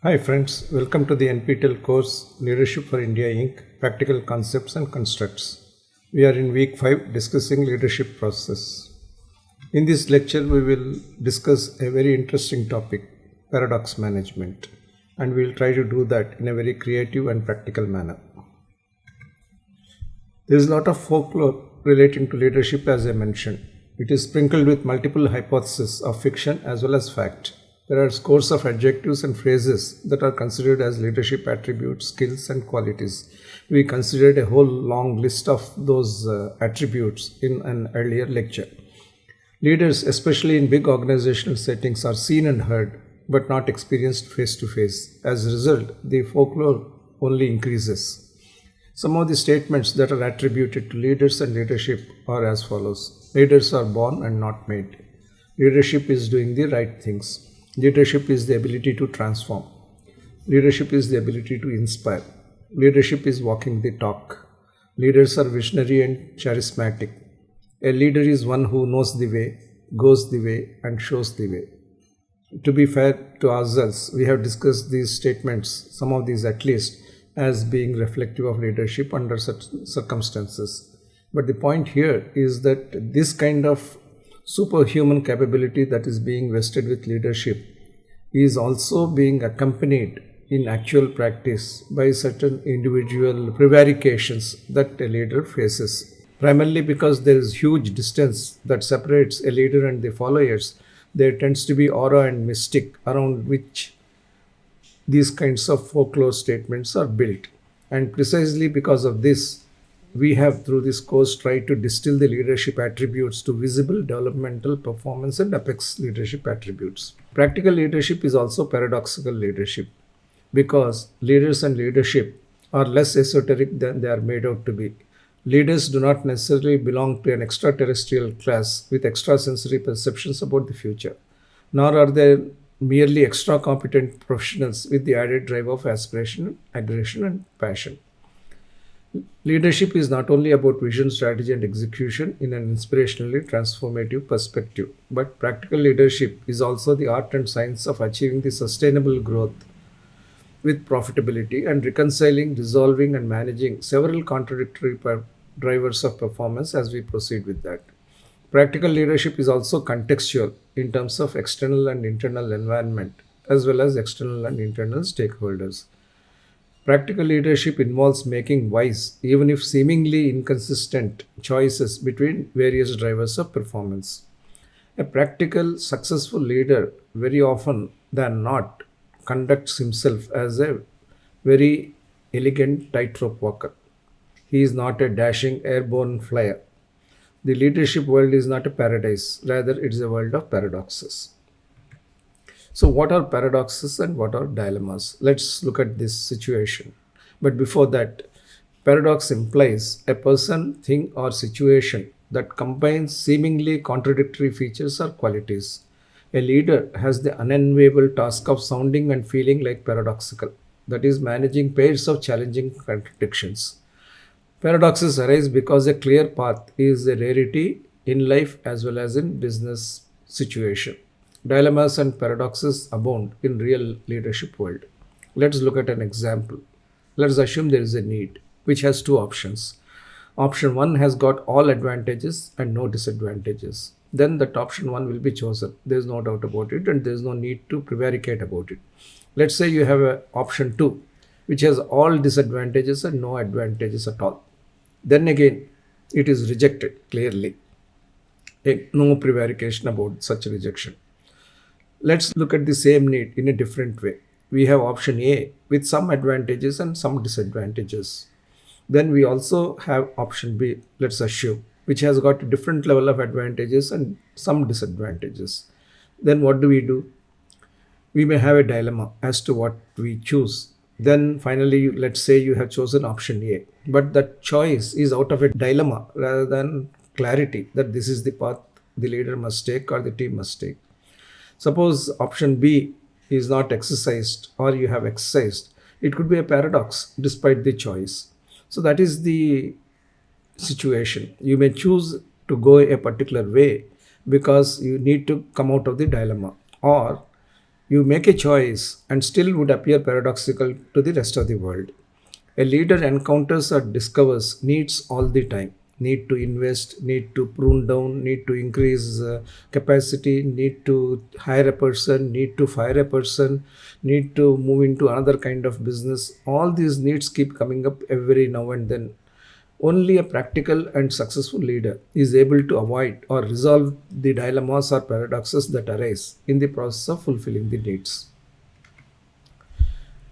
Hi friends, welcome to the NPTEL course Leadership for India Inc. Practical Concepts and Constructs. We are in week 5 discussing leadership process. In this lecture we will discuss a very interesting topic, paradox management, and we will try to do that in a very creative and practical manner. There is a lot of folklore relating to leadership as I mentioned. It is sprinkled with multiple hypotheses of fiction as well as fact. There are scores of adjectives and phrases that are considered as leadership attributes, skills, and qualities. We considered a whole long list of those attributes in an earlier lecture. Leaders, especially in big organizational settings, are seen and heard, but not experienced face to face. As a result, the folklore only increases. Some of the statements that are attributed to leaders and leadership are as follows. Leaders are born and not made. Leadership is doing the right things. Leadership is the ability to transform. Leadership is the ability to inspire. Leadership is walking the talk. Leaders are visionary and charismatic. A leader is one who knows the way, goes the way, and shows the way. To be fair to ourselves, we have discussed these statements, some of these at least, as being reflective of leadership under such circumstances. But the point here is that this kind of superhuman capability that is being vested with leadership is also being accompanied in actual practice by certain individual prevarications that a leader faces. Primarily because there is huge distance that separates a leader and the followers, there tends to be aura and mystic around which these kinds of folklore statements are built. And precisely because of this, we have through this course tried to distill the leadership attributes to visible developmental performance and apex leadership attributes. Practical leadership is also paradoxical leadership because leaders and leadership are less esoteric than they are made out to be. Leaders do not necessarily belong to an extraterrestrial class with extrasensory perceptions about the future, nor are they merely extra competent professionals with the added drive of aspiration, aggression, and passion. Leadership is not only about vision, strategy, and execution in an inspirationally transformative perspective, but practical leadership is also the art and science of achieving the sustainable growth with profitability and reconciling, resolving, and managing several contradictory drivers of performance as we proceed with that. Practical leadership is also contextual in terms of external and internal environment, as well as external and internal stakeholders. Practical leadership involves making wise, even if seemingly inconsistent, choices between various drivers of performance. A practical, successful leader, very often than not, conducts himself as a very elegant tightrope walker. He is not a dashing airborne flyer. The leadership world is not a paradise, rather, it is a world of paradoxes. So, what are paradoxes and what are dilemmas? Let's look at this situation. But before that, paradox implies a person, thing, or situation that combines seemingly contradictory features or qualities. A leader has the unenviable task of sounding and feeling like paradoxical, that is, managing pairs of challenging contradictions. Paradoxes arise because a clear path is a rarity in life as well as in business situation. Dilemmas and paradoxes abound in real leadership world. Let's look at an example. Let's assume there is a need which has two options. Option 1 has got all advantages and no disadvantages. Then that option 1 will be chosen. There is no doubt about it and there is no need to prevaricate about it. Let's say you have a option 2 which has all disadvantages and no advantages at all. Then again, it is rejected clearly. No prevarication about such rejection. Let's look at the same need in a different way. We have option A with some advantages and some disadvantages. Then we also have option B, let's assume, which has got a different level of advantages and some disadvantages. Then what do? We may have a dilemma as to what we choose. Then finally, let's say you have chosen option A, but that choice is out of a dilemma rather than clarity that this is the path the leader must take or the team must take. Suppose option B is not exercised or you have exercised. It could be a paradox despite the choice. So that is the situation. You may choose to go a particular way because you need to come out of the dilemma, or You make a choice and still would appear paradoxical to the rest of the world. A leader encounters or discovers needs all the time. Need to invest, need to prune down, need to increase capacity, need to hire a person, need to fire a person, need to move into another kind of business. All these needs keep coming up every now and then. Only a practical and successful leader is able to avoid or resolve the dilemmas or paradoxes that arise in the process of fulfilling the needs.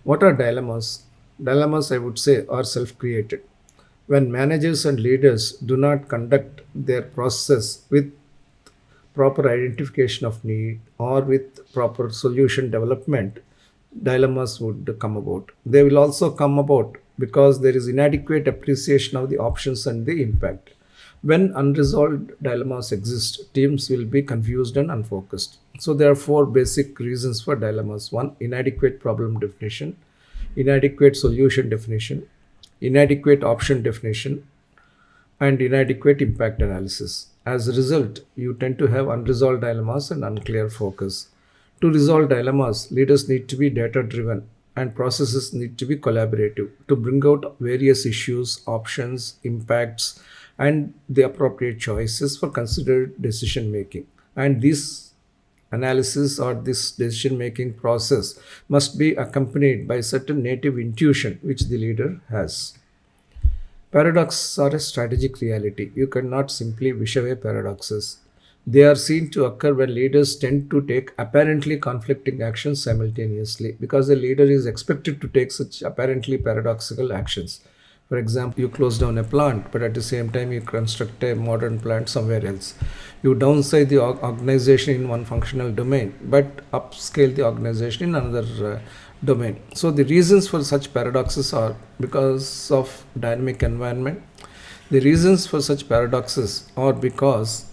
What are dilemmas? Dilemmas, I would say, are self created. When managers and leaders do not conduct their process with proper identification of need or with proper solution development, dilemmas would come about. They will also come about because there is inadequate appreciation of the options and the impact. When unresolved dilemmas exist, teams will be confused and unfocused. So, there are four basic reasons for dilemmas: one, inadequate problem definition; inadequate solution definition; inadequate option definition; and inadequate impact analysis. As a result, you tend to have unresolved dilemmas and unclear focus. To resolve dilemmas, leaders need to be data driven and processes need to be collaborative to bring out various issues, options, impacts, and the appropriate choices for considered decision making. And this analysis or this decision making process must be accompanied by certain native intuition which the leader has. Paradoxes are a strategic reality. You cannot simply wish away paradoxes. They are seen to occur when leaders tend to take apparently conflicting actions simultaneously because the leader is expected to take such apparently paradoxical actions. For example, you close down a plant, but at the same time, you construct a modern plant somewhere else. You downsize the organization in one functional domain, but upscale the organization in another domain. So, the reasons for such paradoxes are because of dynamic environment. The reasons for such paradoxes are because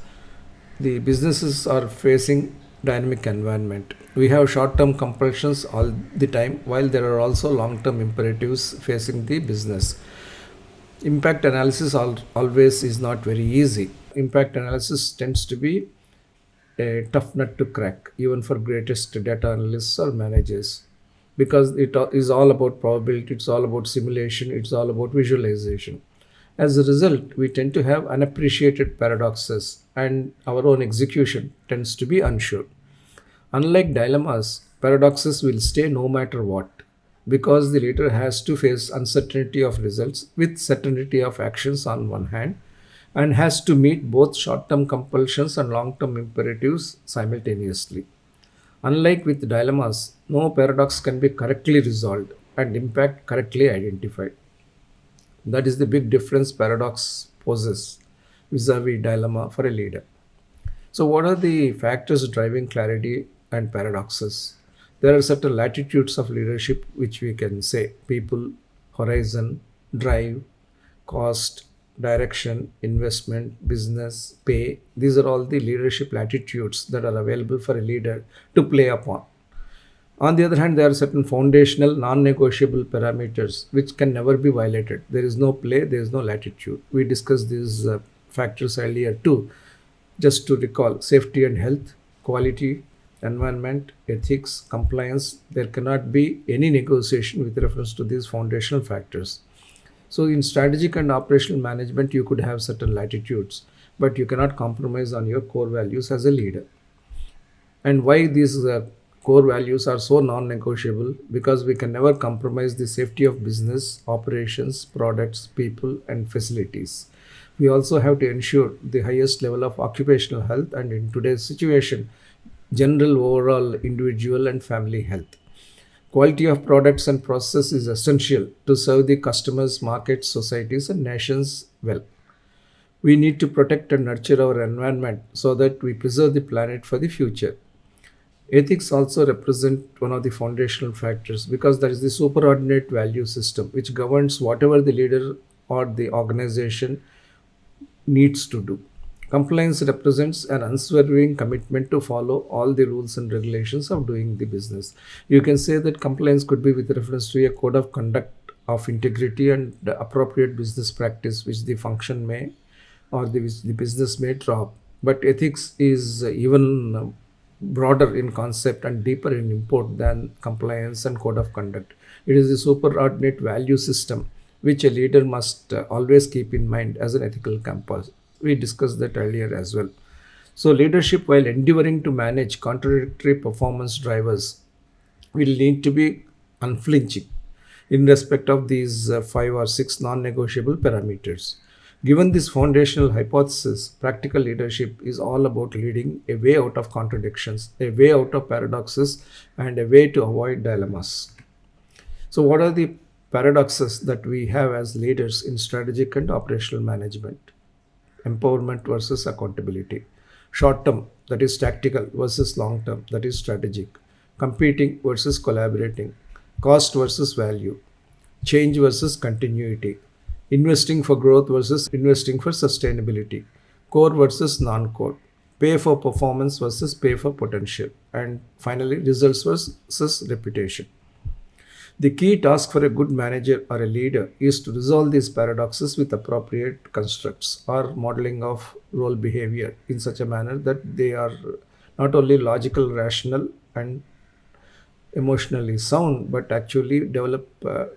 the businesses are facing dynamic environment. We have short term compulsions all the time, while there are also long term imperatives facing the business. Impact analysis always is not very easy. Impact analysis tends to be a tough nut to crack, even for greatest data analysts or managers, because it is all about probability, it's all about simulation, it's all about visualization. As a result, we tend to have unappreciated paradoxes, and our own execution tends to be unsure. Unlike dilemmas, paradoxes will stay no matter what, because the leader has to face uncertainty of results with certainty of actions on one hand, and has to meet both short term compulsions and long term imperatives simultaneously. Unlike with dilemmas, no paradox can be correctly resolved and impact correctly identified. That is the big difference paradox poses vis-a-vis dilemma for a leader. So, what are the factors driving clarity and paradoxes? There are certain latitudes of leadership which we can say: people, horizon, drive, cost, direction, investment, business, pay. These are all the leadership latitudes that are available for a leader to play upon. On the other hand, there are certain foundational, non negotiable parameters which can never be violated. There is no play, there is no latitude. We discussed these factors earlier too. Just to recall: safety and health, quality, environment, ethics, compliance. There cannot be any negotiation with reference to these foundational factors. So, in strategic and operational management, you could have certain latitudes, but you cannot compromise on your core values as a leader. And why these core values are so non negotiable? Because we can never compromise the safety of business, operations, products, people, and facilities. We also have to ensure the highest level of occupational health, and in today's situation, general overall individual and family health. Quality of products and process is essential to serve the customers, markets, societies, and nations well. We need to protect and nurture our environment so that we preserve the planet for the future. Ethics also represent one of the foundational factors because that is the superordinate value system which governs whatever the leader or the organization needs to do. Compliance represents an unswerving commitment to follow all the rules and regulations of doing the business. You can say that compliance could be with reference to a code of conduct of integrity and the appropriate business practice which the function may or which the business may drop. But ethics is even broader in concept and deeper in import than compliance and code of conduct. It is a superordinate value system which a leader must always keep in mind as an ethical compass. We discussed that earlier as well. So, leadership, while endeavoring to manage contradictory performance drivers, will need to be unflinching in respect of these five or six non negotiable parameters. Given this foundational hypothesis, practical leadership is all about leading a way out of contradictions, a way out of paradoxes, and a way to avoid dilemmas. So, what are the paradoxes that we have as leaders in strategic and operational management? Empowerment versus accountability. Short term, that is tactical, versus long term, that is strategic. Competing versus collaborating. Cost versus value. Change versus continuity. Investing for growth versus investing for sustainability. Core versus non core. Pay for performance versus pay for potential. And finally, results versus reputation. The key task for a good manager or a leader is to resolve these paradoxes with appropriate constructs or modeling of role behavior in such a manner that they are not only logical, rational, and emotionally sound, but actually develop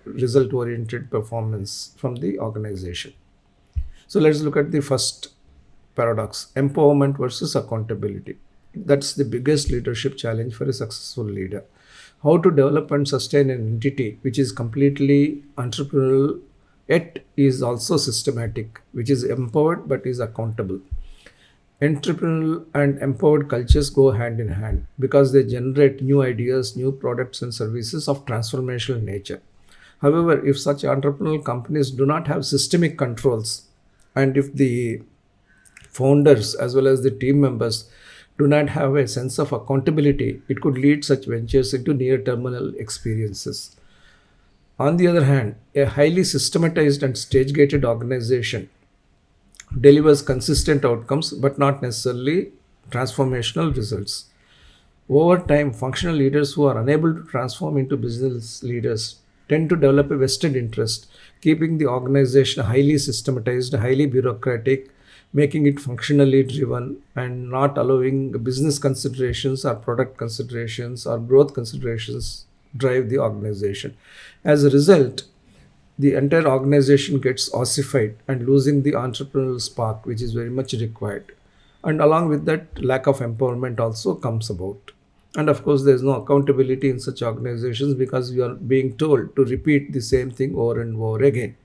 result oriented performance from the organization. So let's look at the first paradox, empowerment versus accountability. That's the biggest leadership challenge for a successful leader. How to develop and sustain an entity which is completely entrepreneurial yet is also systematic, which is empowered but is accountable. Entrepreneurial and empowered cultures go hand in hand because they generate new ideas, new products, and services of transformational nature. However, if such entrepreneurial companies do not have systemic controls, and if the founders as well as the team members do not have a sense of accountability, it could lead such ventures into near terminal experiences. On the other hand, a highly systematized and stage gated organization delivers consistent outcomes but not necessarily transformational results. Over time, functional leaders who are unable to transform into business leaders tend to develop a vested interest, keeping the organization highly systematized, highly bureaucratic, making it functionally driven, and not allowing business considerations or product considerations or growth considerations drive the organization. As a result, the entire organization gets ossified and losing the entrepreneurial spark, which is very much required. And along with that, lack of empowerment also comes about. And of course, there is no accountability in such organizations because you are being told to repeat the same thing over and over again.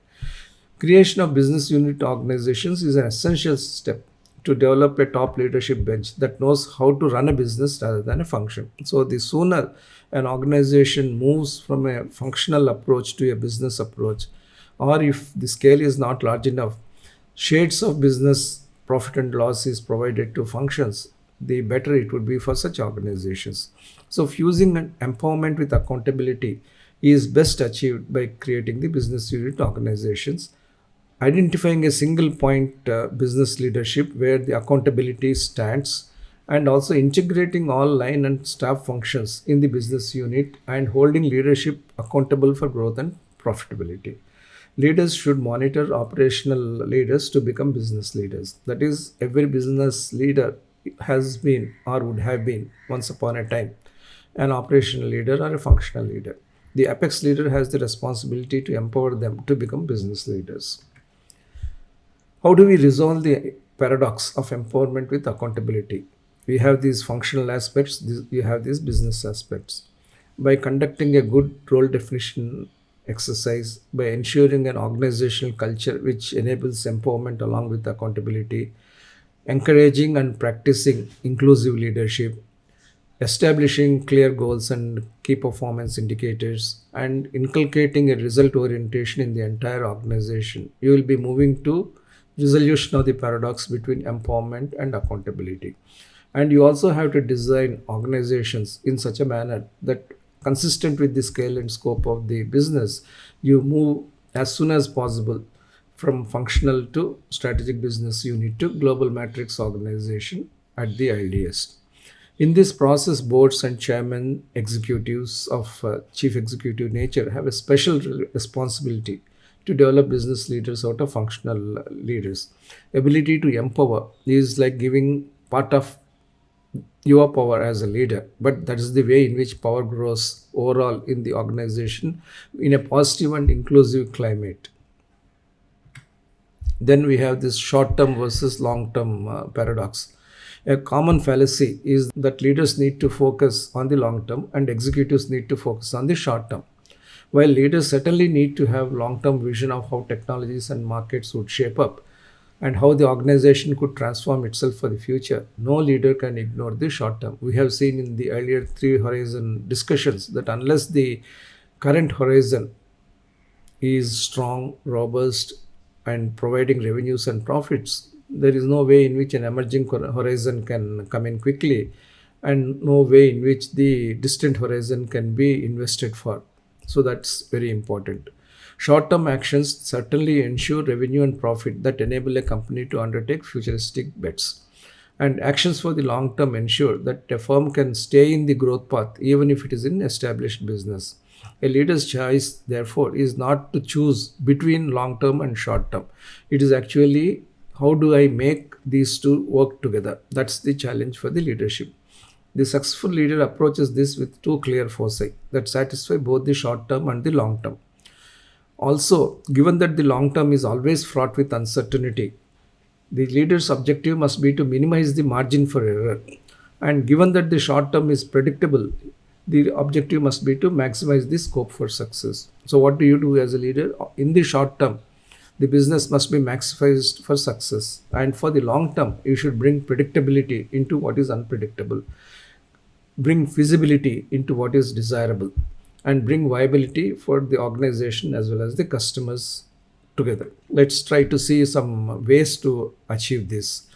Creation of business unit organizations is an essential step to develop a top leadership bench that knows how to run a business rather than a function. So, the sooner an organization moves from a functional approach to a business approach, or if the scale is not large enough, shades of business profit and loss is provided to functions, the better it would be for such organizations. So, fusing an empowerment with accountability is best achieved by creating the business unit organizations, identifying a single point business leadership where the accountability stands, and also integrating all line and staff functions in the business unit and holding leadership accountable for growth and profitability. Leaders should monitor operational leaders to become business leaders. That is, every business leader has been or would have been once upon a time an operational leader or a functional leader. The apex leader has the responsibility to empower them to become business leaders. How do we resolve the paradox of empowerment with accountability? We have these functional aspects, we have these business aspects. By conducting a good role definition exercise, by ensuring an organizational culture which enables empowerment along with accountability, encouraging and practicing inclusive leadership, establishing clear goals and key performance indicators, and inculcating a result orientation in the entire organization, you will be moving to resolution of the paradox between empowerment and accountability. And you also have to design organizations in such a manner that consistent with the scale and scope of the business, you move as soon as possible from functional to strategic business unit to global matrix organization at the earliest. In this process, boards and chairmen, executives of chief executive nature have a special responsibility to develop business leaders out of functional leaders. Ability to empower is like giving part of your power as a leader, but that is the way in which power grows overall in the organization in a positive and inclusive climate. Then we have this short term versus long term paradox. A common fallacy is that leaders need to focus on the long term and executives need to focus on the short term. While leaders certainly need to have long term vision of how technologies and markets would shape up and how the organization could transform itself for the future, no leader can ignore the short term. We have seen in the earlier three horizon discussions that unless the current horizon is strong, robust, and providing revenues and profits, there is no way in which an emerging horizon can come in quickly, and no way in which the distant horizon can be invested for. So that's very important. Short term actions certainly ensure revenue and profit that enable a company to undertake futuristic bets. And actions for the long term ensure that a firm can stay in the growth path even if it is in established business. A leader's choice, therefore, is not to choose between long term and short term. It is actually how do I make these two work together? That's the challenge for the leadership. The successful leader approaches this with two clear foresight that satisfy both the short term and the long term. Also, given that the long term is always fraught with uncertainty, the leader's objective must be to minimize the margin for error. And given that the short term is predictable, the objective must be to maximize the scope for success. So, what do you do as a leader? In the short term, the business must be maximized for success. And for the long term, you should bring predictability into what is unpredictable, bring feasibility into what is desirable, and bring viability for the organization as well as the customers together. Let's try to see some ways to achieve this.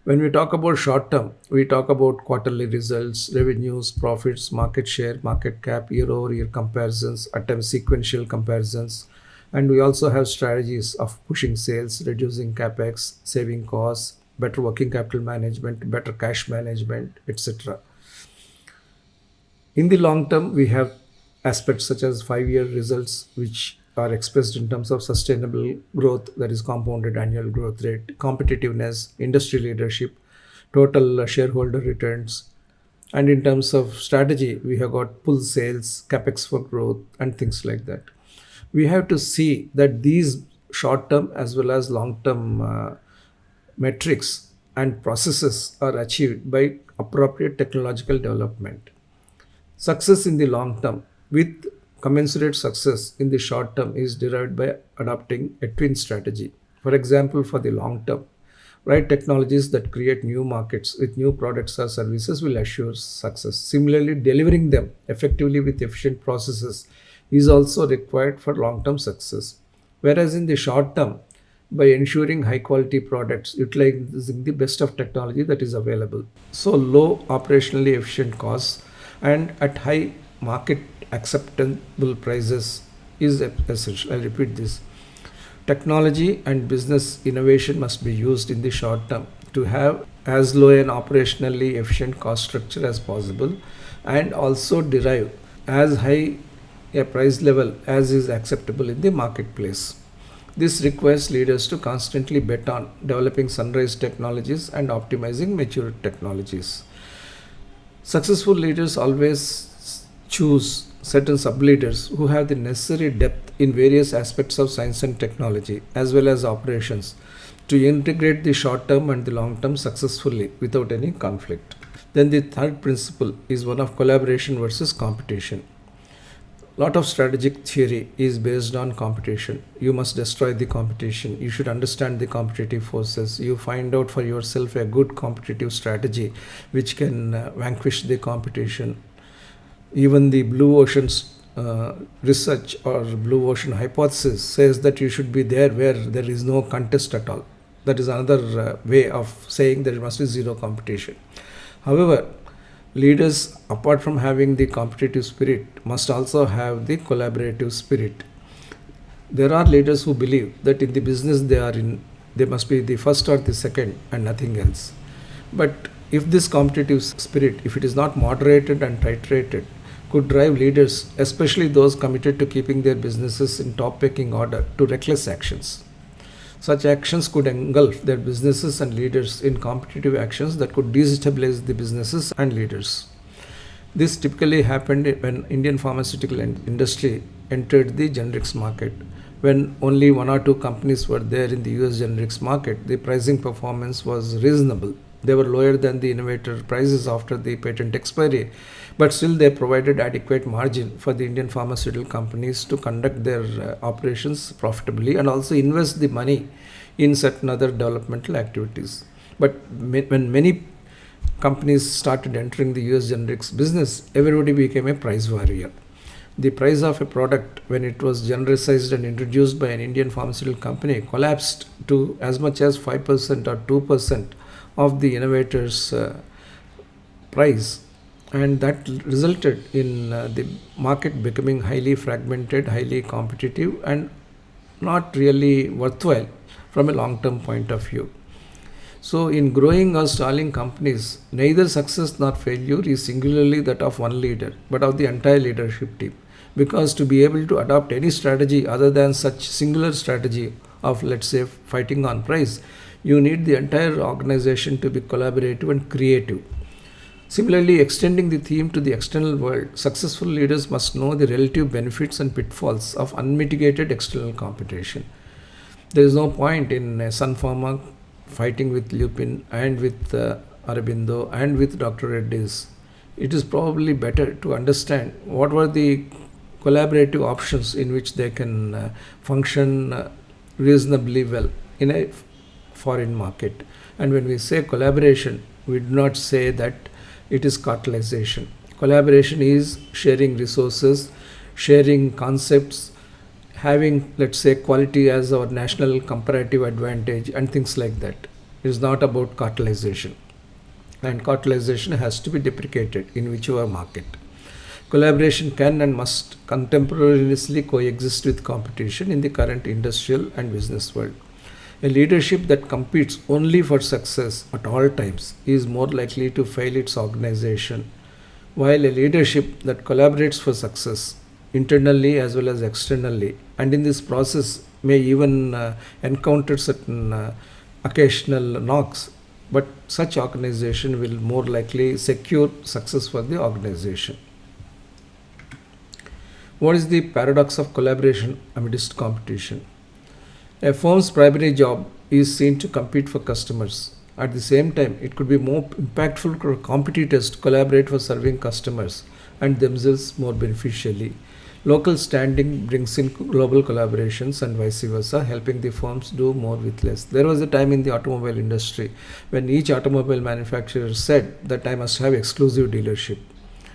When we talk about short term, we talk about quarterly results, revenues, profits, market share, market cap, year over year comparisons, at times sequential comparisons. And we also have strategies of pushing sales, reducing capex, saving costs, better working capital management, better cash management, etc. In the long term, we have aspects such as 5 year results, which are expressed in terms of sustainable growth, that is compounded annual growth rate, competitiveness, industry leadership, total shareholder returns. And in terms of strategy, we have got pull sales, capex for growth, and things like that. We have to see that these short term as well as long term metrics and processes are achieved by appropriate technological development. Success in the long term with commensurate success in the short term is derived by adopting a twin strategy. For example, for the long term, right technologies that create new markets with new products or services will assure success. Similarly, delivering them effectively with efficient processes is also required for long term success. Whereas in the short term, by ensuring high quality products, utilizing the best of technology that is available. So, low operationally efficient costs and at high market acceptable prices is essential. I repeat this. Technology and business innovation must be used in the short term to have as low an operationally efficient cost structure as possible and also derive as high a price level as is acceptable in the marketplace. This requires leaders to constantly bet on developing sunrise technologies and optimizing mature technologies. Successful leaders always choose certain sub-leaders who have the necessary depth in various aspects of science and technology as well as operations to integrate the short term and the long term successfully without any conflict. Then the third principle is one of collaboration versus competition. Lot of strategic theory is based on competition. You must destroy the competition. You should understand the competitive forces. You find out for yourself a good competitive strategy which can vanquish the competition. Even the blue oceans research or blue ocean hypothesis says that you should be there where there is no contest at all. That is another way of saying there must be zero competition. However, leaders, apart from having the competitive spirit, must also have the collaborative spirit. There are leaders who believe that in the business they are in, they must be the first or the second and nothing else. But if this competitive spirit, if it is not moderated and titrated, could drive leaders, especially those committed to keeping their businesses in top pecking order, to reckless actions. Such actions could engulf their businesses and leaders in competitive actions that could destabilize the businesses and leaders. This typically happened when Indian pharmaceutical industry entered the generics market. When only one or two companies were there in the US generics market, the pricing performance was reasonable. They were lower than the innovator prices after the patent expiry, but still they provided adequate margin for the Indian pharmaceutical companies to conduct their operations profitably and also invest the money in certain other developmental activities. But when many companies started entering the US generics business, everybody became a price warrior. The price of a product, when it was genericized and introduced by an Indian pharmaceutical company, collapsed to as much as 5% or 2% of the innovator's price, and that resulted in the market becoming highly fragmented, highly competitive, and not really worthwhile from a long term point of view. So, in growing or stalling companies, neither success nor failure is singularly that of one leader, but of the entire leadership team. Because to be able to adopt any strategy other than such singular strategy of, let's say, fighting on price, you need the entire organization to be collaborative and creative. Similarly, extending the theme to the external world, successful leaders must know the relative benefits and pitfalls of unmitigated external competition. There is no point in Sun Pharma fighting with Lupin and with Aurobindo and with Dr. Reddy's. It is probably better to understand what were the collaborative options in which they can function reasonably well in a foreign market. And when we say collaboration, we do not say that it is cartelization. Collaboration is sharing resources, sharing concepts, having, let's say, quality as our national comparative advantage and things like that. It is not about cartelization. And cartelization has to be deprecated in whichever market. Collaboration can and must contemporaneously coexist with competition in the current industrial and business world. A leadership that competes only for success at all times is more likely to fail its organization, while a leadership that collaborates for success internally as well as externally, and in this process may even encounter certain occasional knocks, but such organization will more likely secure success for the organization. What is the paradox of collaboration amidst competition? A firm's primary job is seen to compete for customers. At the same time, it could be more impactful for competitors to collaborate for serving customers and themselves more beneficially. Local standing brings in global collaborations and vice versa, helping the firms do more with less. There was a time in the automobile industry when each automobile manufacturer said that I must have exclusive dealership.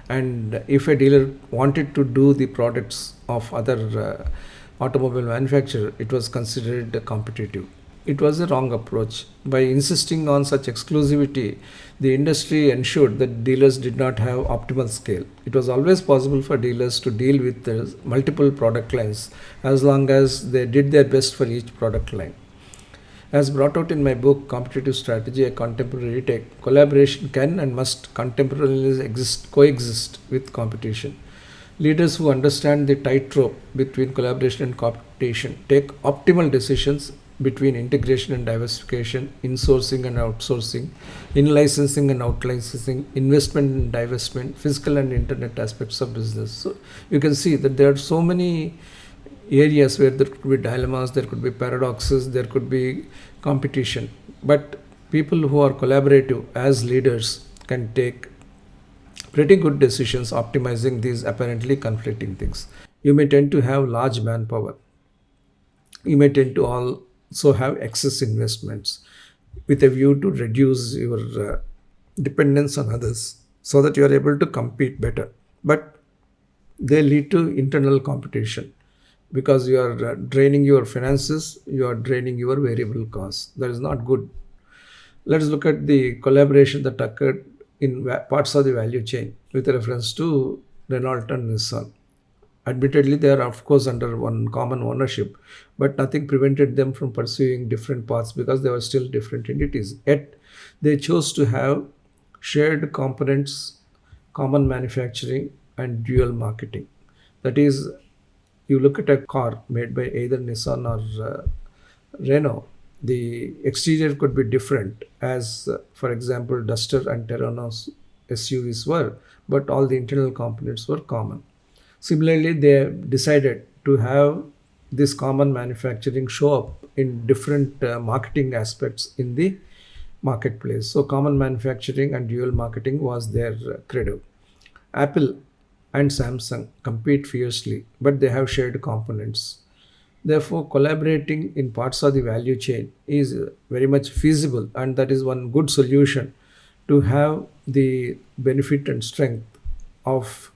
And if a dealer wanted to do the products of other automobile manufacturer, it was considered competitive. It was a wrong approach. By insisting on such exclusivity, the industry ensured that dealers did not have optimal scale. It was always possible for dealers to deal with the multiple product lines as long as they did their best for each product line. As brought out in my book Competitive Strategy, a Contemporary Retake, collaboration can and must contemporaneously coexist with competition. Leaders who understand the tightrope between collaboration and competition take optimal decisions between integration and diversification, insourcing and outsourcing, in licensing and out licensing, investment and divestment, physical and internet aspects of business. So you can see that there are so many areas where there could be dilemmas, there could be paradoxes, there could be competition. But people who are collaborative as leaders can take pretty good decisions optimizing these apparently conflicting things. You may tend to have large manpower. You may tend to also have excess investments with a view to reduce your dependence on others so that you are able to compete better. But they lead to internal competition because you are draining your finances, you are draining your variable costs. That is not good. Let's look at the collaboration that occurred in parts of the value chain with reference to Renault and Nissan. Admittedly, they are of course under one common ownership, but nothing prevented them from pursuing different paths because they were still different entities. Yet, they chose to have shared components, common manufacturing, and dual marketing. That is, you look at a car made by either Nissan or Renault, The exterior could be different, as for example, Duster and Terranos SUVs were, but all the internal components were common. Similarly, they decided to have this common manufacturing show up in different marketing aspects in the marketplace. So, common manufacturing and dual marketing was their credo. Apple and Samsung compete fiercely, but they have shared components. Therefore, collaborating in parts of the value chain is very much feasible, and that is one good solution to have the benefit and strength of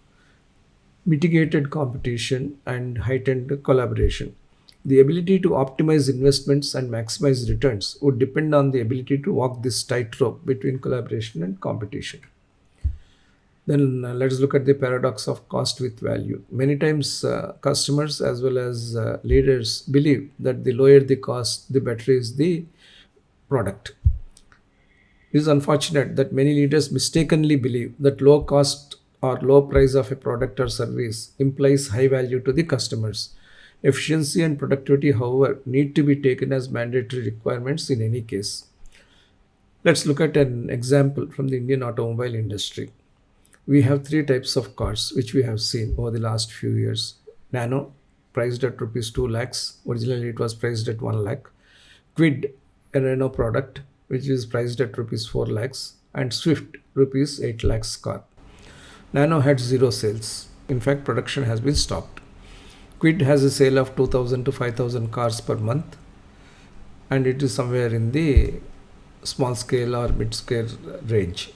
mitigated competition and heightened collaboration. The ability to optimize investments and maximize returns would depend on the ability to walk this tightrope between collaboration and competition. Then let's look at the paradox of cost with value. Many times, customers as well as leaders believe that the lower the cost, the better is the product. It is unfortunate that many leaders mistakenly believe that low cost or low price of a product or service implies high value to the customers. Efficiency and productivity, however, need to be taken as mandatory requirements in any case. Let's look at an example from the Indian automobile industry. We have three types of cars which we have seen over the last few years. Nano, priced at rupees 2 lakhs. Originally, it was priced at 1 lakh. Quid, a Renault product, which is priced at rupees 4 lakhs. And Swift, rupees 8 lakhs car. Nano had zero sales. In fact, production has been stopped. Quid has a sale of 2,000 to 5,000 cars per month, and it is somewhere in the small scale or mid scale range.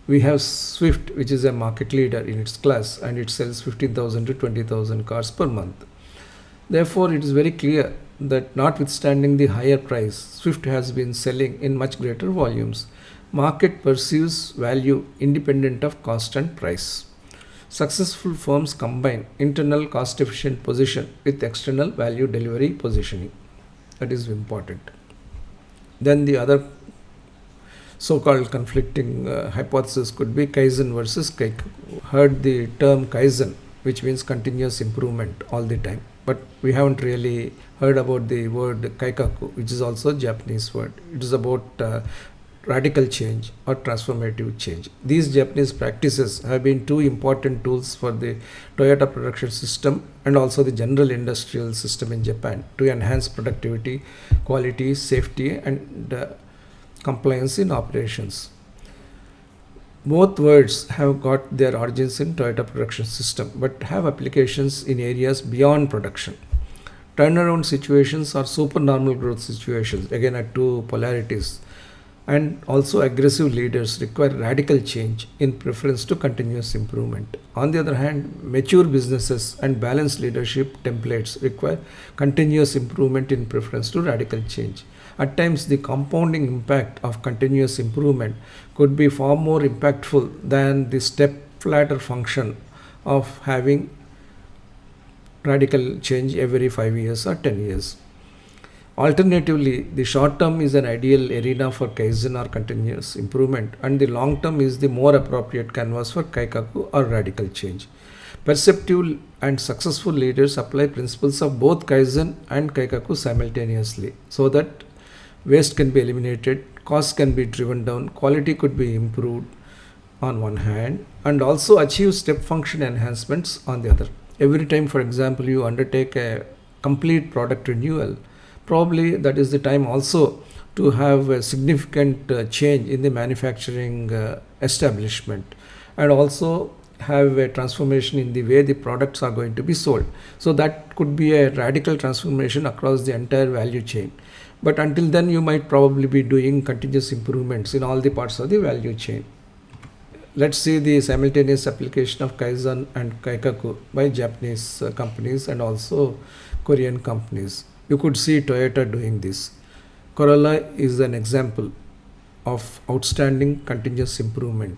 We have Swift, which is a market leader in its class, and it sells 15,000 to 20,000 cars per month. Therefore, it is very clear that notwithstanding the higher price, Swift has been selling in much greater volumes. Market perceives value independent of cost and price. Successful firms combine internal cost efficient position with external value delivery positioning. That is important. Then the other so-called conflicting hypothesis could be Kaizen versus Kaikaku. Heard the term Kaizen, which means continuous improvement all the time, but we haven't really heard about the word Kaikaku, which is also a Japanese word. It is about radical change or transformative change. These Japanese practices have been two important tools for the Toyota production system and also the general industrial system in Japan to enhance productivity, quality, safety, and compliance in operations. Both words have got their origins in Toyota production system but have applications in areas beyond production. Turnaround situations are supernormal growth situations, again at two polarities, and also aggressive leaders require radical change in preference to continuous improvement. On the other hand, mature businesses and balanced leadership templates require continuous improvement in preference to radical change. At times, the compounding impact of continuous improvement could be far more impactful than the step ladder function of having radical change every 5 years or 10 years. Alternatively, the short term is an ideal arena for Kaizen or continuous improvement, and the long term is the more appropriate canvas for Kaikaku or radical change. Perceptive and successful leaders apply principles of both Kaizen and Kaikaku simultaneously so that waste can be eliminated, costs can be driven down, quality could be improved on one hand, and also achieve step function enhancements on the other. Every time, for example, you undertake a complete product renewal, probably that is the time also to have a significant change in the manufacturing establishment, and also have a transformation in the way the products are going to be sold. So that could be a radical transformation across the entire value chain. But until then, you might probably be doing continuous improvements in all the parts of the value chain. Let's see the simultaneous application of Kaizen and Kaikaku by Japanese companies and also Korean companies. You could see Toyota doing this. Corolla is an example of outstanding continuous improvement.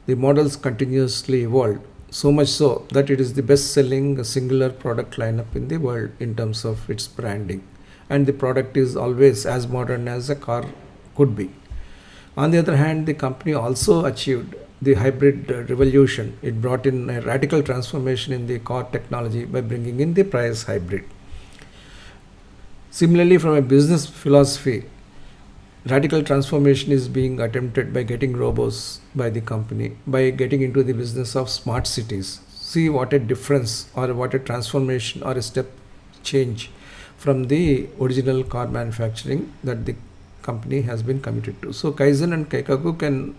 The models continuously evolved, so much so that it is the best selling singular product lineup in the world in terms of its branding. And the product is always as modern as a car could be. On the other hand, the company also achieved the hybrid revolution. It brought in a radical transformation in the car technology by bringing in the Prius hybrid. Similarly, from a business philosophy, Radical transformation is being attempted by getting robots by the company, by getting into the business of smart cities. See what a difference or what a transformation or a step change from the original car manufacturing that the company has been committed to. So Kaizen and Kaikaku can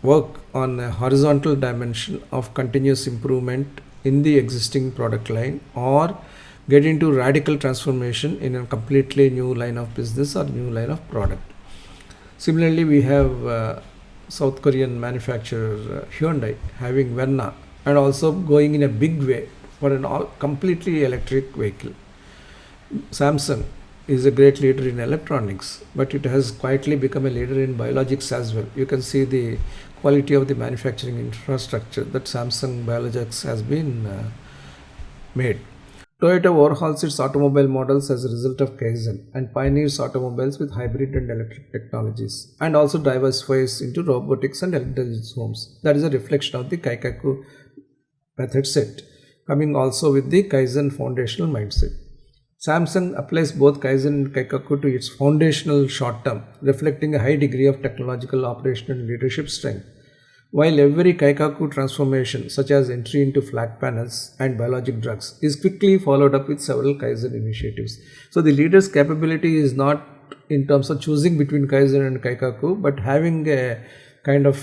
work on a horizontal dimension of continuous improvement in the existing product line, or get into radical transformation in a completely new line of business or new line of product. Similarly, we have South Korean manufacturer Hyundai having Verna and also going in a big way for an all completely electric vehicle. Samsung is a great leader in electronics, but it has quietly become a leader in biologics as well. You can see the quality of the manufacturing infrastructure that Samsung Biologics has been made. Toyota overhauls its automobile models as a result of Kaizen and pioneers automobiles with hybrid and electric technologies, and also diversifies into robotics and intelligent homes. That is a reflection of the Kaikaku method set, coming also with the Kaizen foundational mindset. Samsung applies both Kaizen and Kaikaku to its foundational short term, reflecting a high degree of technological, operational, and leadership strength. While every Kaikaku transformation, such as entry into flat panels and biologic drugs, is quickly followed up with several Kaizen initiatives. So the leader's capability is not in terms of choosing between Kaizen and Kaikaku, but having a kind of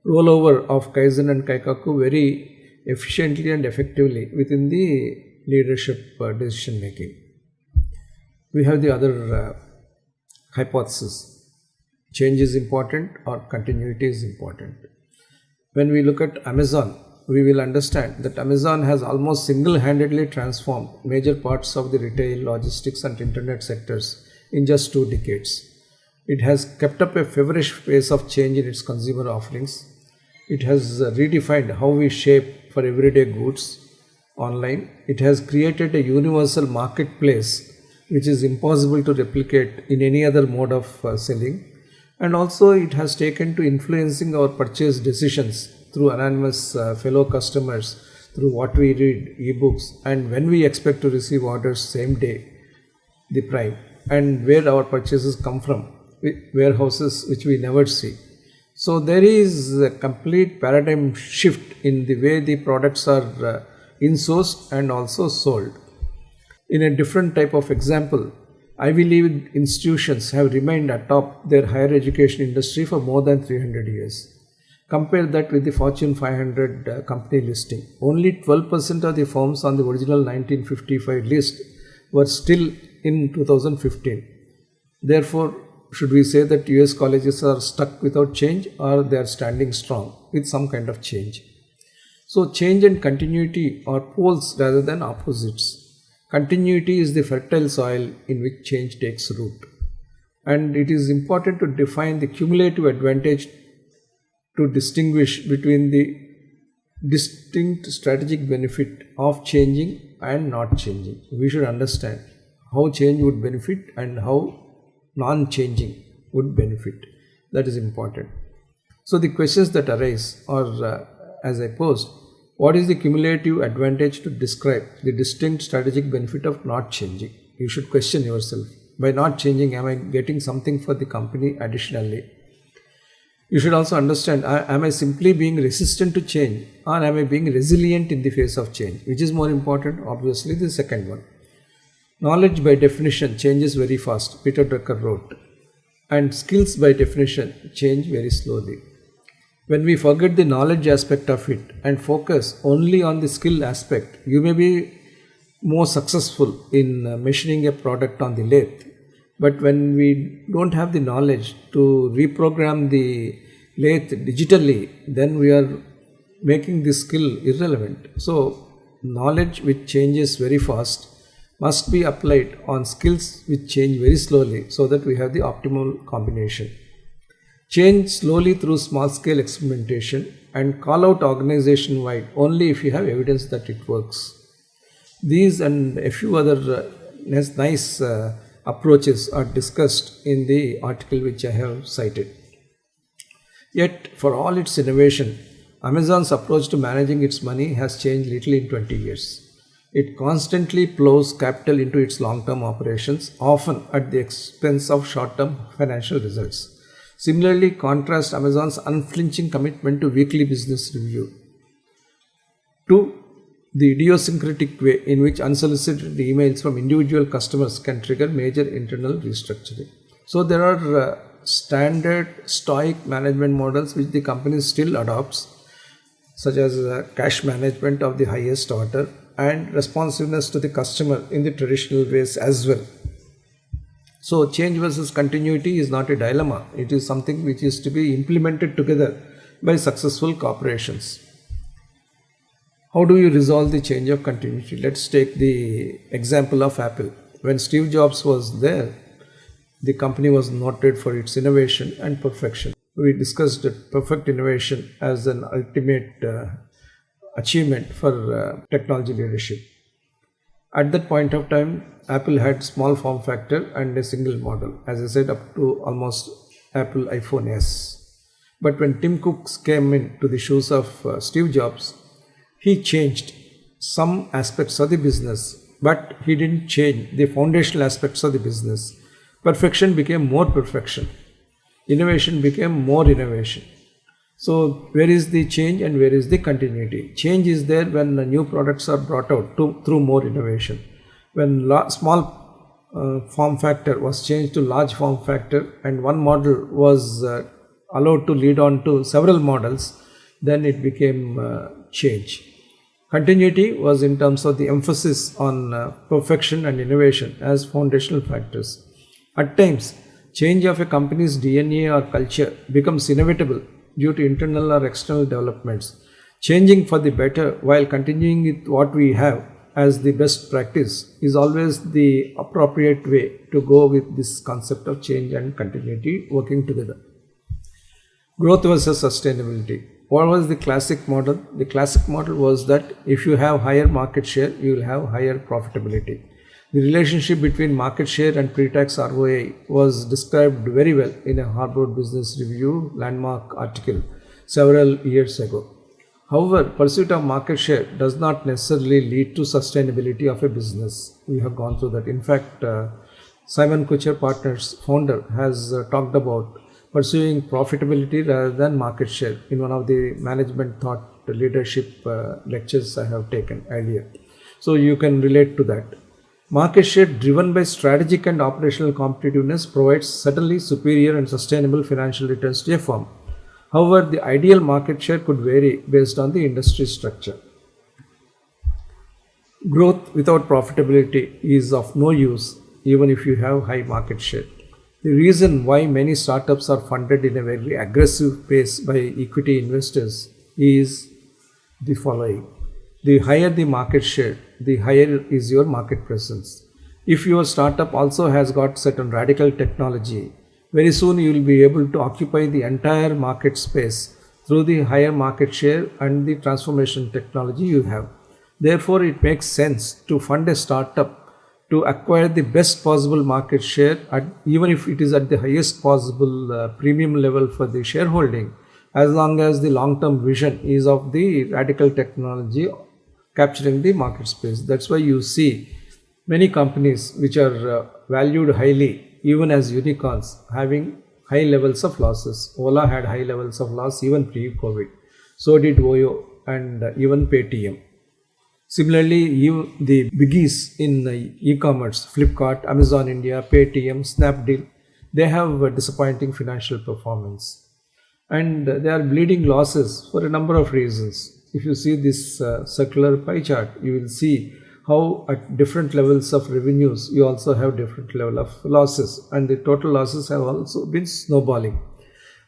rollover of Kaizen and Kaikaku very efficiently and effectively within the leadership decision making. We have the other hypothesis. Change is important or continuity is important. When we look at Amazon, we will understand that Amazon has almost single-handedly transformed major parts of the retail, logistics and internet sectors in just 2 decades. It has kept up a feverish pace of change in its consumer offerings. It has redefined how we shape for everyday goods online. It has created a universal marketplace which is impossible to replicate in any other mode of selling. And also it has taken to influencing our purchase decisions through anonymous fellow customers, through what we read, ebooks, and when we expect to receive orders same day, the prime, and where our purchases come from, warehouses which we never see. So there is a complete paradigm shift in the way the products are insourced and also sold. In a different type of example, Ivy League institutions have remained atop their higher education industry for more than 300 years. Compare that with the Fortune 500 company listing. Only 12% of the firms on the original 1955 list were still in 2015. Therefore, should we say that US colleges are stuck without change, or they are standing strong with some kind of change? So change and continuity are poles rather than opposites. Continuity is the fertile soil in which change takes root. And it is important to define the cumulative advantage to distinguish between the distinct strategic benefit of changing and not changing. We should understand how change would benefit and how non-changing would benefit. That is important. So the questions that arise are, as I posed, what is the cumulative advantage to describe the distinct strategic benefit of not changing? You should question yourself. By not changing, am I getting something for the company additionally? You should also understand, am I simply being resistant to change, or am I being resilient in the face of change? Which is more important? Obviously, the second one. Knowledge by definition changes very fast, Peter Drucker wrote. And skills by definition change very slowly. When we forget the knowledge aspect of it and focus only on the skill aspect, you may be more successful in machining a product on the lathe. But when we don't have the knowledge to reprogram the lathe digitally, then we are making the skill irrelevant. So, knowledge which changes very fast must be applied on skills which change very slowly, so that we have the optimal combination. Change slowly through small-scale experimentation and call out organization-wide only if you have evidence that it works. These and a few other nice approaches are discussed in the article which I have cited. Yet, for all its innovation, Amazon's approach to managing its money has changed little in 20 years. It constantly plows capital into its long-term operations, often at the expense of short-term financial results. Similarly, contrast Amazon's unflinching commitment to weekly business review to the idiosyncratic way in which unsolicited emails from individual customers can trigger major internal restructuring. So there are standard stoic management models which the company still adopts, such as cash management of the highest order and responsiveness to the customer in the traditional ways as well. So change versus continuity is not a dilemma. It is something which is to be implemented together by successful corporations. How do you resolve the change of continuity? Let's take the example of Apple. When Steve Jobs was there, the company was noted for its innovation and perfection. We discussed that perfect innovation as an ultimate achievement for technology leadership. At that point of time, Apple had small form factor and a single model, as I said, up to almost Apple iPhone S. But when Tim Cook came into the shoes of Steve Jobs, he changed some aspects of the business, but he didn't change the foundational aspects of the business. Perfection became more perfection. Innovation became more innovation. So where is the change and where is the continuity? Change is there when new products are brought out through more innovation. When small form factor was changed to large form factor and one model was allowed to lead on to several models, then it became change. Continuity was in terms of the emphasis on perfection and innovation as foundational factors. At times, change of a company's DNA or culture becomes inevitable due to internal or external developments. Changing for the better while continuing with what we have as the best practice is always the appropriate way to go with this concept of change and continuity working together. Growth versus sustainability. What was the classic model? The classic model was that if you have higher market share, you will have higher profitability. The relationship between market share and pre-tax ROI was described very well in a Harvard Business Review landmark article several years ago. However, pursuit of market share does not necessarily lead to sustainability of a business. We have gone through that. In fact, Simon-Kucher Partners founder has talked about pursuing profitability rather than market share in one of the management thought leadership lectures I have taken earlier. So you can relate to that. Market share driven by strategic and operational competitiveness provides certainly superior and sustainable financial returns to a firm. However, the ideal market share could vary based on the industry structure. Growth without profitability is of no use even if you have high market share. The reason why many startups are funded in a very aggressive pace by equity investors is the following. The higher the market share, the higher is your market presence. If your startup also has got certain radical technology, very soon you will be able to occupy the entire market space through the higher market share and the transformation technology you have. Therefore, it makes sense to fund a startup to acquire the best possible market share, even if it is at the highest possible premium level for the shareholding, as long as the long-term vision is of the radical technology capturing the market space. That's why you see many companies which are valued highly, even as unicorns, having high levels of losses. Ola had high levels of loss even pre-COVID. So did Oyo and even Paytm. Similarly, the biggies in e-commerce, Flipkart, Amazon India, Paytm, Snapdeal, they have a disappointing financial performance. And they are bleeding losses for a number of reasons. If you see this circular pie chart, you will see how at different levels of revenues, you also have different level of losses. And the total losses have also been snowballing.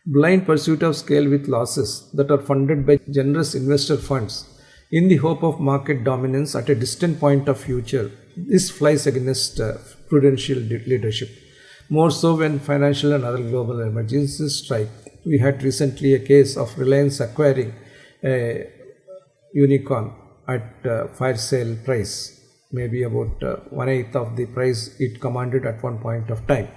Blind pursuit of scale with losses that are funded by generous investor funds in the hope of market dominance at a distant point of future, this flies against prudential leadership. More so when financial and other global emergencies strike. We had recently a case of Reliance acquiring a unicorn at fire sale price, maybe about 1/8 of the price it commanded at one point of time.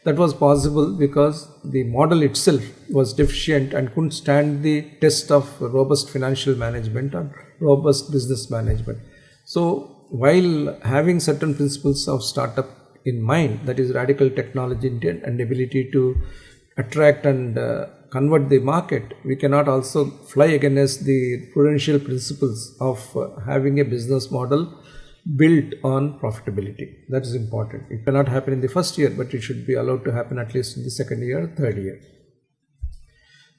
That was possible because the model itself was deficient and couldn't stand the test of robust financial management or robust business management. So while having certain principles of startup in mind, that is radical technology intent and ability to attract and convert the market, we cannot also fly against the prudential principles of having a business model built on profitability. That is important. It cannot happen in the first year, but it should be allowed to happen at least in the second year, third year.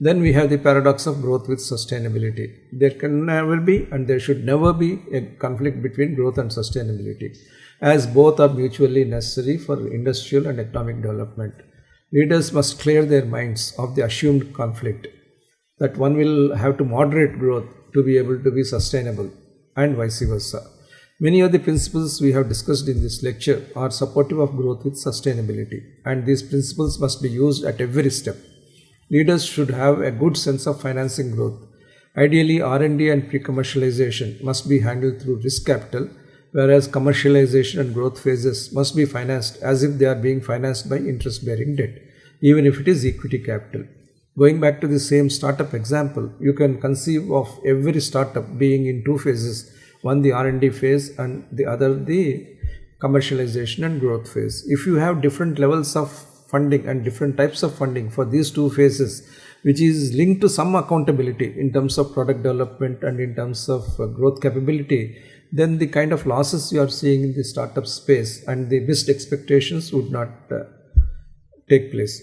Then we have the paradox of growth with sustainability. There can never be and there should never be a conflict between growth and sustainability, as both are mutually necessary for industrial and economic development. Leaders must clear their minds of the assumed conflict that one will have to moderate growth to be able to be sustainable, and vice versa. Many of the principles we have discussed in this lecture are supportive of growth with sustainability, and these principles must be used at every step. Leaders should have a good sense of financing growth. Ideally, R&D and pre-commercialization must be handled through risk capital, whereas commercialization and growth phases must be financed as if they are being financed by interest-bearing debt, even if it is equity capital. Going back to the same startup example, you can conceive of every startup being in two phases, one the R&D phase and the other the commercialization and growth phase. If you have different levels of funding and different types of funding for these two phases, which is linked to some accountability in terms of product development and in terms of growth capability, then the kind of losses you are seeing in the startup space and the missed expectations would not take place.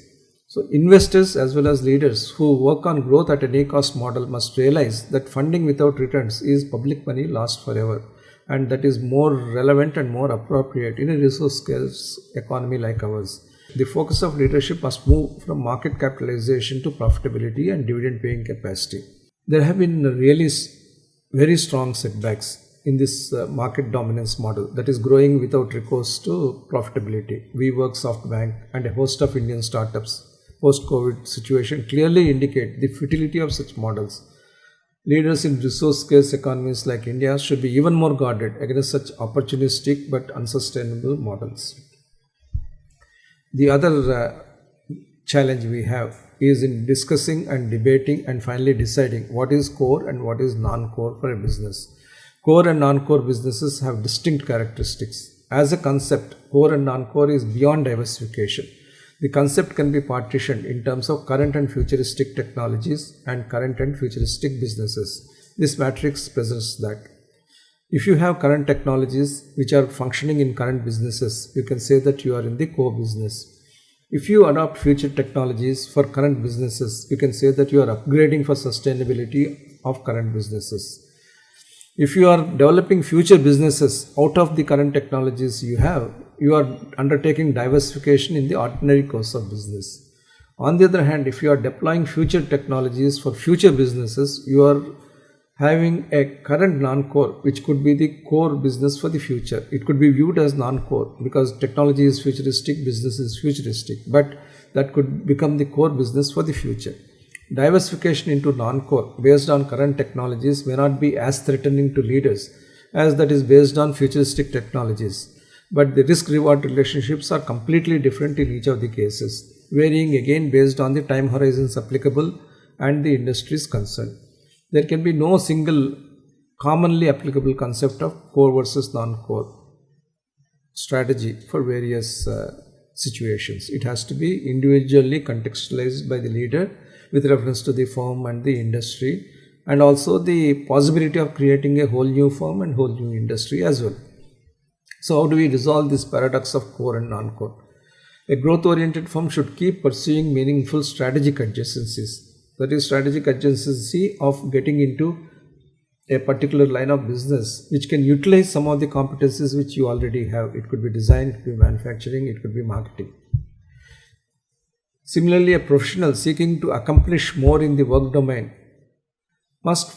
So investors as well as leaders who work on growth at any cost model must realize that funding without returns is public money lost forever, and that is more relevant and more appropriate in a resource scarce economy like ours. The focus of leadership must move from market capitalization to profitability and dividend paying capacity. There have been really very strong setbacks in this market dominance model that is growing without recourse to profitability. WeWork, SoftBank and a host of Indian startups post-COVID situation clearly indicate the futility of such models. Leaders in resource scarce economies like India should be even more guarded against such opportunistic but unsustainable models. The other challenge we have is in discussing and debating and finally deciding what is core and what is non-core for a business. Core and non-core businesses have distinct characteristics. As a concept, core and non-core is beyond diversification. The concept can be partitioned in terms of current and futuristic technologies and current and futuristic businesses. This matrix presents that. If you have current technologies which are functioning in current businesses, you can say that you are in the core business. If you adopt future technologies for current businesses, you can say that you are upgrading for sustainability of current businesses. If you are developing future businesses out of the current technologies you have, you are undertaking diversification in the ordinary course of business. On the other hand, if you are deploying future technologies for future businesses, you are having a current non-core which could be the core business for the future. It could be viewed as non-core because technology is futuristic, business is futuristic, but that could become the core business for the future. Diversification into non-core based on current technologies may not be as threatening to leaders as that is based on futuristic technologies, but the risk-reward relationships are completely different in each of the cases, varying again based on the time horizons applicable and the industries concerned. There can be no single commonly applicable concept of core versus non-core strategy for various situations. It has to be individually contextualized by the leader with reference to the firm and the industry, and also the possibility of creating a whole new firm and whole new industry as well. So how do we resolve this paradox of core and non-core? A growth-oriented firm should keep pursuing meaningful strategic adjacencies. That is, strategic adjacency of getting into a particular line of business which can utilize some of the competencies which you already have. It could be design, it could be manufacturing, it could be marketing. Similarly, a professional seeking to accomplish more in the work domain must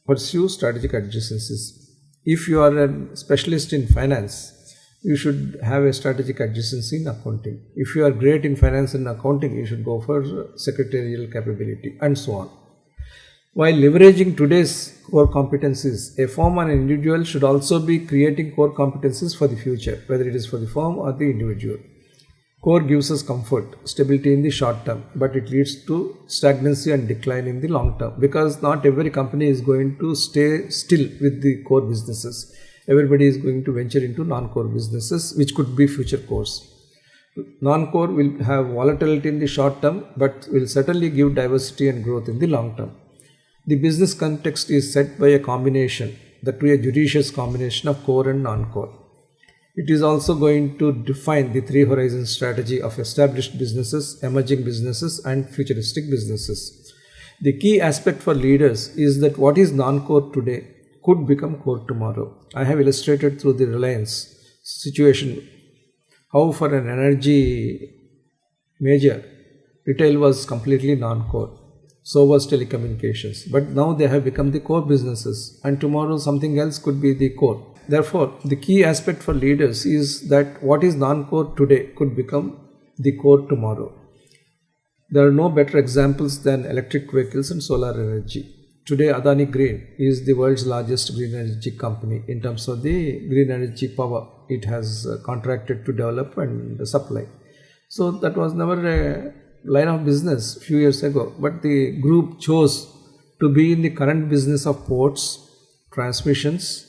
pursue strategic adjacencies. If you are a specialist in finance, you should have a strategic adjacency in accounting. If you are great in finance and accounting, you should go for secretarial capability and so on. While leveraging today's core competencies, a firm and an individual should also be creating core competencies for the future, whether it is for the firm or the individual. Core gives us comfort, stability in the short term, but it leads to stagnancy and decline in the long term, because not every company is going to stay still with the core businesses. everybody is going to venture into non-core businesses, which could be future cores. Non-core will have volatility in the short term, but will certainly give diversity and growth in the long term. The business context is set by a combination, that to a judicious combination of core and non-core. It is also going to define the three horizon strategy of established businesses, emerging businesses, and futuristic businesses. The key aspect for leaders is that what is non-core today could become core tomorrow. I have illustrated through the Reliance situation how for an energy major, retail was completely non-core. So was telecommunications. But now they have become the core businesses, and tomorrow something else could be the core. Therefore, the key aspect for leaders is that what is non-core today could become the core tomorrow. There are no better examples than electric vehicles and solar energy. Today, Adani Green is the world's largest green energy company in terms of the green energy power it has contracted to develop and supply. So that was never a line of business a few years ago, but the group chose to be in the current business of ports, transmissions,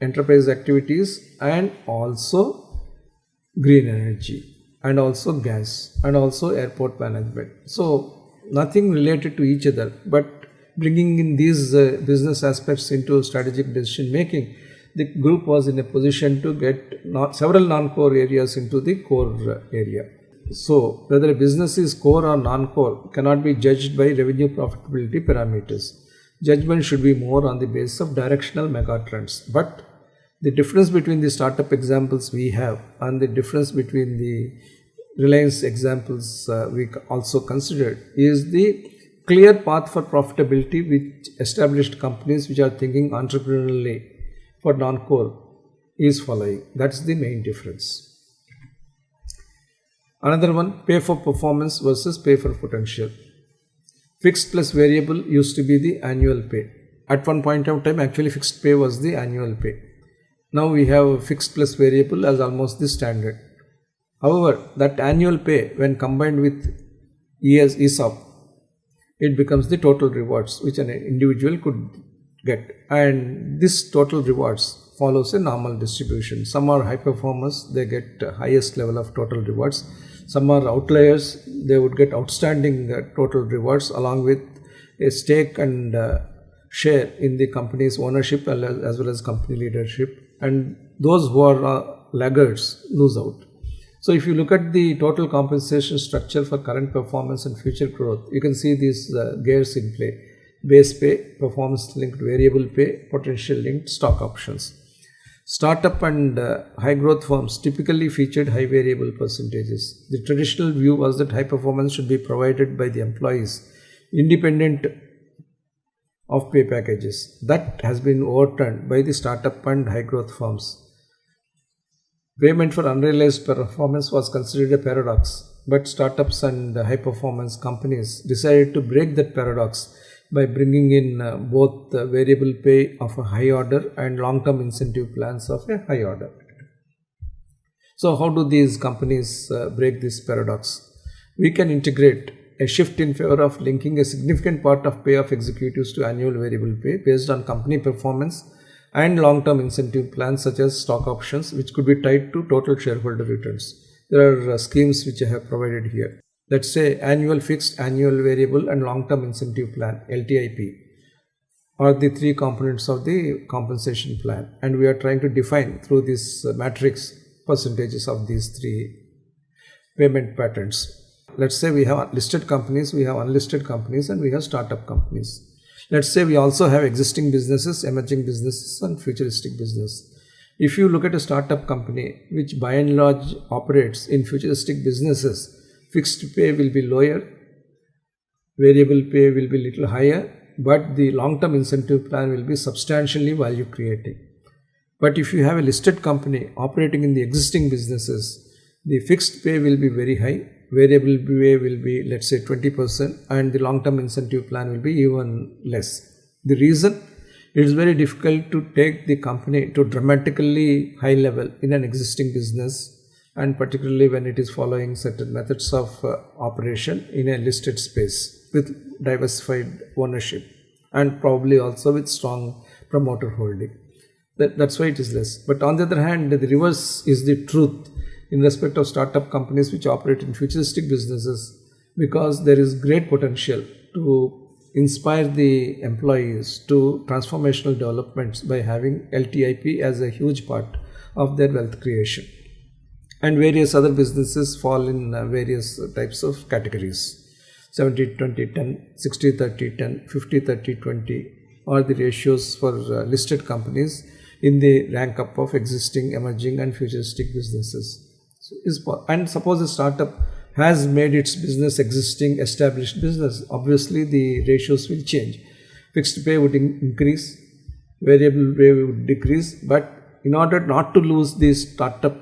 enterprise activities, and also green energy, and also gas, and also airport management. So nothing related to each other, but bringing in these business aspects into strategic decision making, the group was in a position to get several non-core areas into the core area. So whether a business is core or non-core cannot be judged by revenue profitability parameters. Judgment should be more on the basis of directional megatrends. But the difference between the startup examples we have and the difference between the Reliance examples we also considered is the clear path for profitability which established companies which are thinking entrepreneurially for non-core is following. That's the main difference. Another one, pay for performance versus pay for potential. Fixed plus variable used to be the annual pay. At one point of time, actually fixed pay was the annual pay. Now we have fixed plus variable as almost the standard. However, that annual pay, when combined with years ESOP, it becomes the total rewards which an individual could get. And this total rewards follows a normal distribution. Some are high performers, they get highest level of total rewards. Some are outliers, they would get outstanding total rewards along with a stake and share in the company's ownership as well as company leadership. And those who are laggards lose out. So if you look at the total compensation structure for current performance and future growth, you can see these gears in play. Base pay, performance linked variable pay, potential linked stock options. Startup and high growth firms typically featured high variable percentages. The traditional view was that high performance should be provided by the employees independent of pay packages. That has been overturned by the startup and high growth firms. Payment for unrealized performance was considered a paradox, but startups and high performance companies decided to break that paradox by bringing in both variable pay of a high order and long-term incentive plans of a high order. So how do these companies break this paradox? We can integrate a shift in favor of linking a significant part of pay of executives to annual variable pay based on company performance and long-term incentive plans such as stock options, which could be tied to total shareholder returns. There are schemes which I have provided here. Let's say annual fixed, annual variable and long-term incentive plan, LTIP, are the three components of the compensation plan. And we are trying to define through this matrix percentages of these three payment patterns. Let's say we have listed companies, we have unlisted companies, and we have startup companies. Let's say we also have existing businesses, emerging businesses, and futuristic business. If you look at a startup company, which by and large operates in futuristic businesses, fixed pay will be lower, variable pay will be little higher, but the long-term incentive plan will be substantially value creating. But if you have a listed company operating in the existing businesses, the fixed pay will be very high, variable pay will be, let's say, 20%, and the long-term incentive plan will be even less. The reason? It is very difficult to take the company to dramatically high level in an existing business, and particularly when it is following certain methods of operation in a listed space with diversified ownership and probably also with strong promoter holding. That's why it is less. But on the other hand, the reverse is the truth in respect of startup companies which operate in futuristic businesses, because there is great potential to inspire the employees to transformational developments by having LTIP as a huge part of their wealth creation. And various other businesses fall in various types of categories. 70-20-10, 60-30-10, 50-30-20 are the ratios for listed companies in the rank up of existing, emerging and futuristic businesses. And suppose a startup has made its business existing, established business, obviously the ratios will change. Fixed pay would increase, variable pay would decrease, but in order not to lose this startup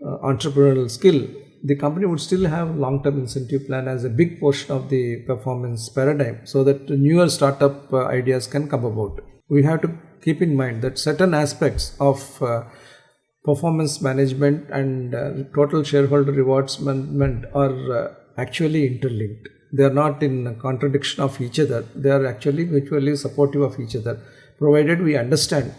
entrepreneurial skill, the company would still have long-term incentive plan as a big portion of the performance paradigm, so that newer startup ideas can come about. We have to keep in mind that certain aspects of performance management and total shareholder rewards management are actually interlinked. They are not in contradiction of each other. They are actually mutually supportive of each other, provided we understand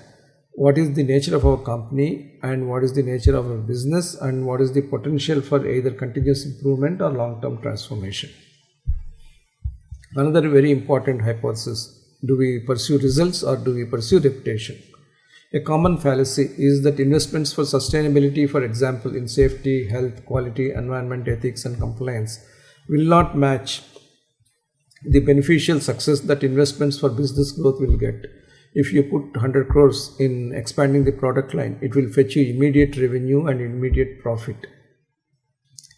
what is the nature of our company and what is the nature of our business and what is the potential for either continuous improvement or long-term transformation. Another very important hypothesis: do we pursue results or do we pursue reputation? A common fallacy is that investments for sustainability, for example, in safety, health, quality, environment, ethics and compliance, will not match the beneficial success that investments for business growth will get. If you put 100 crores in expanding the product line, it will fetch you immediate revenue and immediate profit.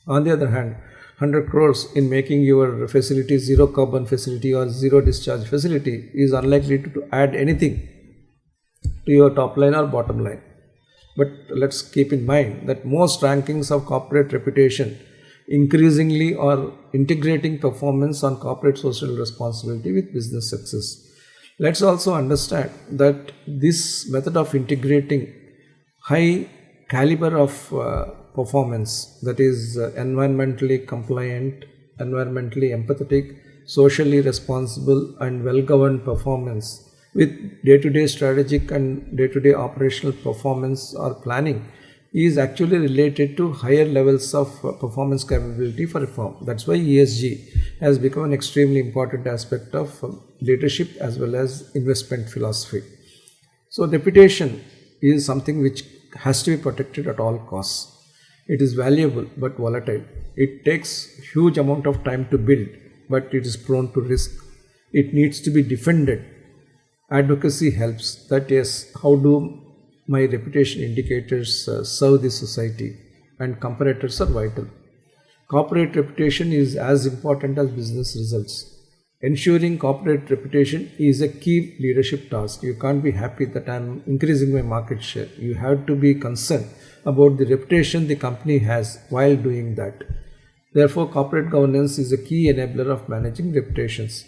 On the other hand, 100 crores in making your facility zero carbon facility or zero discharge facility is unlikely to add anything to your top line or bottom line. But let's keep in mind that most rankings of corporate reputation increasingly are integrating performance on corporate social responsibility with business success. Let's also understand that this method of integrating high caliber of performance, that is environmentally compliant, environmentally empathetic, socially responsible and well-governed performance with day-to-day strategic and day-to-day operational performance or planning is actually related to higher levels of performance capability for a firm. That's why ESG has become an extremely important aspect of leadership as well as investment philosophy. So reputation is something which has to be protected at all costs. It is valuable but volatile. It takes huge amount of time to build, but it is prone to risk. It needs to be defended. Advocacy helps. That is, how do my reputation indicators serve the society, and comparators are vital. Corporate reputation is as important as business results. Ensuring corporate reputation is a key leadership task. You can't be happy that I'm increasing my market share. You have to be concerned about the reputation the company has while doing that. Therefore, corporate governance is a key enabler of managing reputations.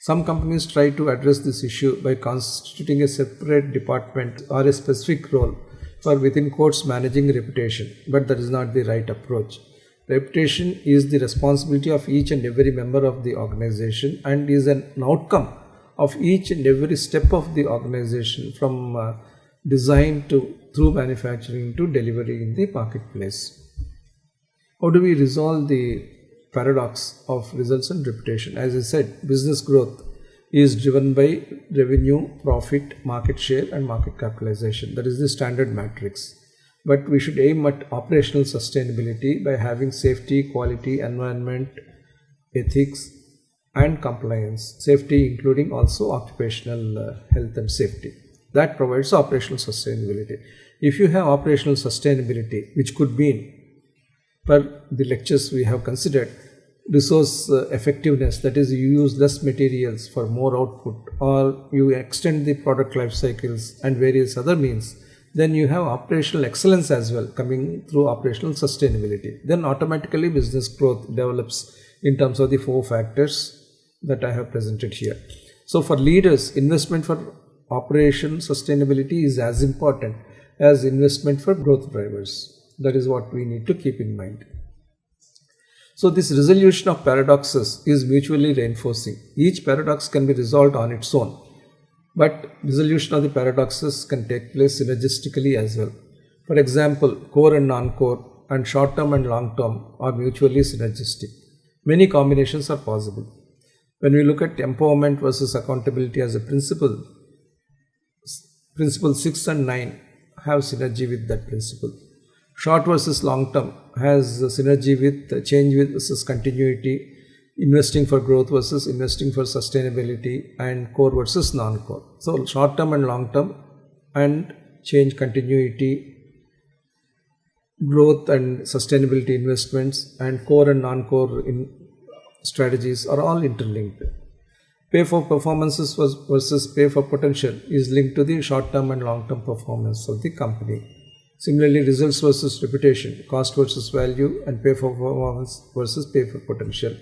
Some companies try to address this issue by constituting a separate department or a specific role for, within quotes, managing reputation, but that is not the right approach. Reputation is the responsibility of each and every member of the organization and is an outcome of each and every step of the organization, from design to through manufacturing to delivery in the marketplace. How do we resolve the paradox of results and reputation? As I said, business growth is driven by revenue, profit, market share and market capitalization. That is the standard matrix. But we should aim at operational sustainability by having safety, quality, environment, ethics and compliance. Safety including also occupational health and safety. That provides operational sustainability. If you have operational sustainability, which could mean, per the lectures we have considered, resource effectiveness, that is, you use less materials for more output, or you extend the product life cycles and various other means, then you have operational excellence as well coming through operational sustainability. Then automatically business growth develops in terms of the 4 factors that I have presented here. So for leaders, investment for operation sustainability is as important as investment for growth drivers. That is what we need to keep in mind. So this resolution of paradoxes is mutually reinforcing. Each paradox can be resolved on its own. But resolution of the paradoxes can take place synergistically as well. For example, core and non-core and short-term and long-term are mutually synergistic. Many combinations are possible. When we look at empowerment versus accountability as a principle, principle 6 and 9 have synergy with that principle. Short versus long term has synergy with change versus continuity, investing for growth versus investing for sustainability, and core versus non-core. So short term and long term and change continuity, growth and sustainability investments, and core and non-core strategies are all interlinked. Pay for performances versus pay for potential is linked to the short-term and long-term performance of the company. Similarly, results versus reputation, cost versus value, and pay for performance versus pay for potential.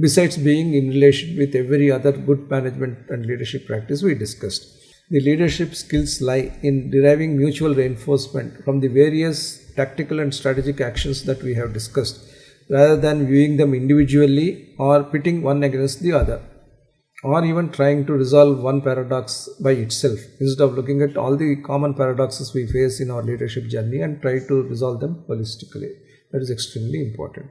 Besides being in relation with every other good management and leadership practice we discussed. The leadership skills lie in deriving mutual reinforcement from the various tactical and strategic actions that we have discussed, rather than viewing them individually or pitting one against the other, or even trying to resolve one paradox by itself, instead of looking at all the common paradoxes we face in our leadership journey and try to resolve them holistically. That is extremely important.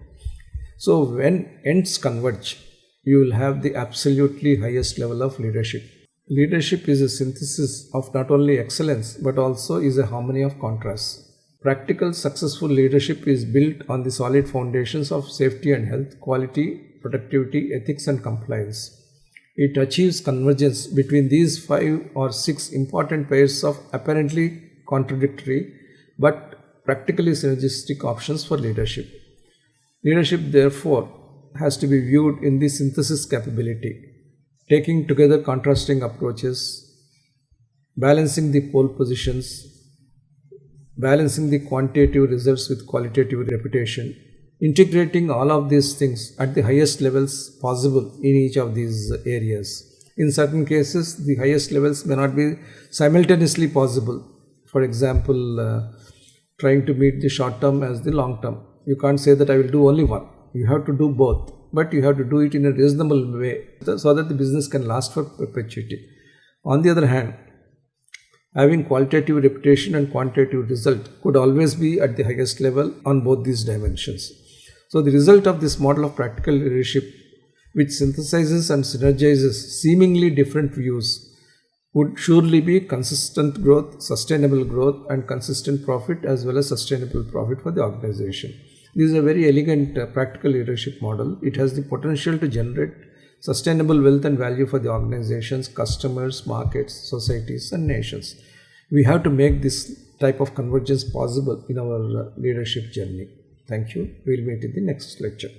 So when ends converge, you will have the absolutely highest level of leadership. Leadership is a synthesis of not only excellence but also is a harmony of contrasts. Practical successful leadership is built on the solid foundations of safety and health, quality, productivity, ethics and compliance. It achieves convergence between these 5 or 6 important pairs of apparently contradictory but practically synergistic options for leadership. Leadership, therefore, has to be viewed in the synthesis capability, taking together contrasting approaches, balancing the pole positions, balancing the quantitative results with qualitative reputation, integrating all of these things at the highest levels possible in each of these areas. In certain cases, the highest levels may not be simultaneously possible. For example, trying to meet the short term as the long term. You can't say that I will do only one. You have to do both, but you have to do it in a reasonable way so that the business can last for perpetuity. On the other hand, having qualitative reputation and quantitative result could always be at the highest level on both these dimensions. So the result of this model of practical leadership, which synthesizes and synergizes seemingly different views, would surely be consistent growth, sustainable growth, and consistent profit as well as sustainable profit for the organization. This is a very elegant practical leadership model. It has the potential to generate sustainable wealth and value for the organizations, customers, markets, societies, and nations. We have to make this type of convergence possible in our leadership journey. Thank you. We will meet in the next lecture.